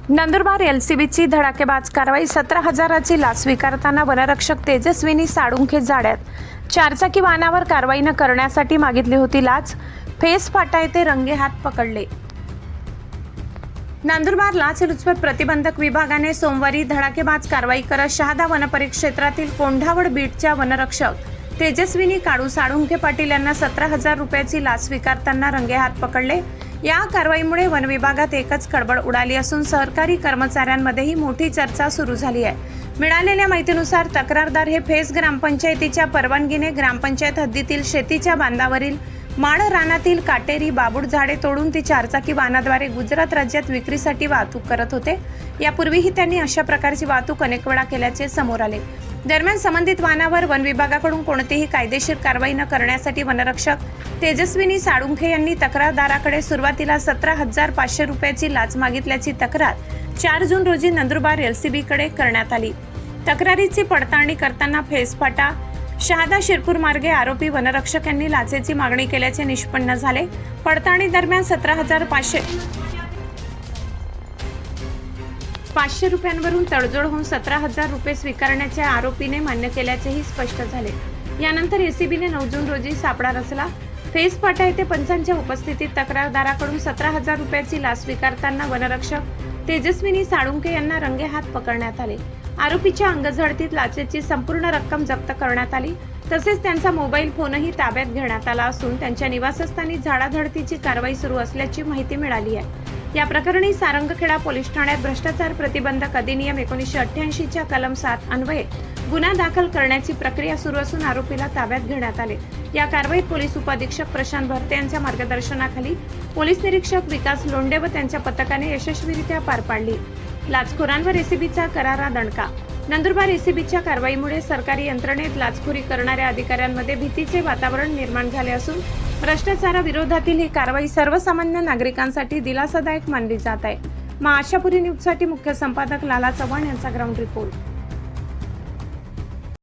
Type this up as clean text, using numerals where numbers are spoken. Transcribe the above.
नंदुरबार एलसीबीची धडाकेबाज कारवाई 17,000ची लाच स्वीकारताना वनरक्षक तेजस्विनी साळुंखे जाड्यात। चारचाकी वाहनावर कारवाई न करण्यासाठी मागितली होती लाच। फेस फाटा येथे रंगेहात पकडले। नंदुरबार लाचलुचपत प्रतिबंधक विभागाने सोमवारी धडाकेबाज कारवाई करत शहादा वनपरिक्षेत्रातील कोंढावड बीटच्या वनरक्षक तेजस्विनी काळू साळुंखे पाटील यांना 17,000 रुपयाची लाच स्वीकारताना रंगेहात पकडले। या कारवाईमुळे वन विभागात एकच खळबळ उडाली असून सहकारी कर्मचाऱ्यांमध्येही मोठी चर्चा सुरू झाली आहे। मिळालेल्या माहितीनुसार तक्रारदार हे फेस ग्रामपंचायतीच्या परवानगीने ग्रामपंचायत हद्दीतील शेतीच्या बांधावरील माळ रानातील काटेरी बाबूड झाडे तोडून ती चारचाकी वाहनाद्वारे गुजरात राज्यात विक्रीसाठी वाहतूक करत होते। यापूर्वीही त्यांनी अशा प्रकारची वाहतूक अनेक वेळा केल्याचे समोर आले। दरम्यान संबंधित वाहनावर वन विभागाकडून कोणतीही कायदेशीर कारवाई न करण्यासाठी वनरक्षक तेजस्विनी साळुंखे यांनी तक्रारदाराकडे सुरुवातीला 17,500 रुपयाची लाच मागितल्याची तक्रार 4 जून रोजी नंदुरबार एलसीबीकडे करण्यात आली। तक्रारीची पडताळणी करताना फेसफाटा शहादा शिरपूर मार्गे आरोपी वनरक्षक यांनी लाचेची मागणी केल्याचे निष्पन्न झाले। पडताळणी दरम्यान 17,500 रुपयांवरून तडजोड होऊन 17,000 रुपये स्वीकारण्याचे आरोपीने मान्य केल्याचेही स्पष्ट झाले। यानंतर एसीबीने 9 जून रोजी सापळा रचला। फेस फाटा येथे पंचांच्या उपस्थितीत तक्रारदाराकडून 17,000 रुपयाची लाच स्वीकारताना वनरक्षक तेजस्विनी साळुंखे यांना रंगेहात पकडण्यात आले। आरोपीच्या अंगझडतीत लाचेची संपूर्ण रक्कम जप्त करण्यात आली। तसेच त्यांचा मोबाईल फोनही ताब्यात घेण्यात आला असून त्यांच्या निवासस्थानी झाडाझडतीची कारवाई सुरू असल्याची माहिती मिळाली आहे। या प्रकरणी सारंगखेडा पोलीस ठाण्यात भ्रष्टाचार प्रतिबंधक अधिनियम 1988च्या कलम 7 अन्वये गुन्हा दाखल करण्याची प्रक्रिया सुरू असून आरोपीला ताब्यात घेण्यात आले। या कारवाईत पोलीस उपअधीक्षक प्रशांत भरते यांच्या मार्गदर्शनाखाली पोलीस निरीक्षक विकास लोंढे व त्यांच्या पथकाने यशस्वीरित्या पार पाडली। लाचखोरांवर एसीबीचा करारा दणका। नंदुरबार एसीबीच्या कारवाईमुळे सरकारी यंत्रणेत लाचखोरी करणाऱ्या अधिकाऱ्यांमध्ये भीतीचे वातावरण निर्माण झाले असून भ्रष्टाचाराविरोधातील ही कारवाई सर्वसामान्य नागरिकांसाठी दिलासादायक मानली जात आहे। महाआशापुरी न्यूजसाठी मुख्य संपादक लाला चव्हाण यांचा ग्राउंड रिपोर्ट।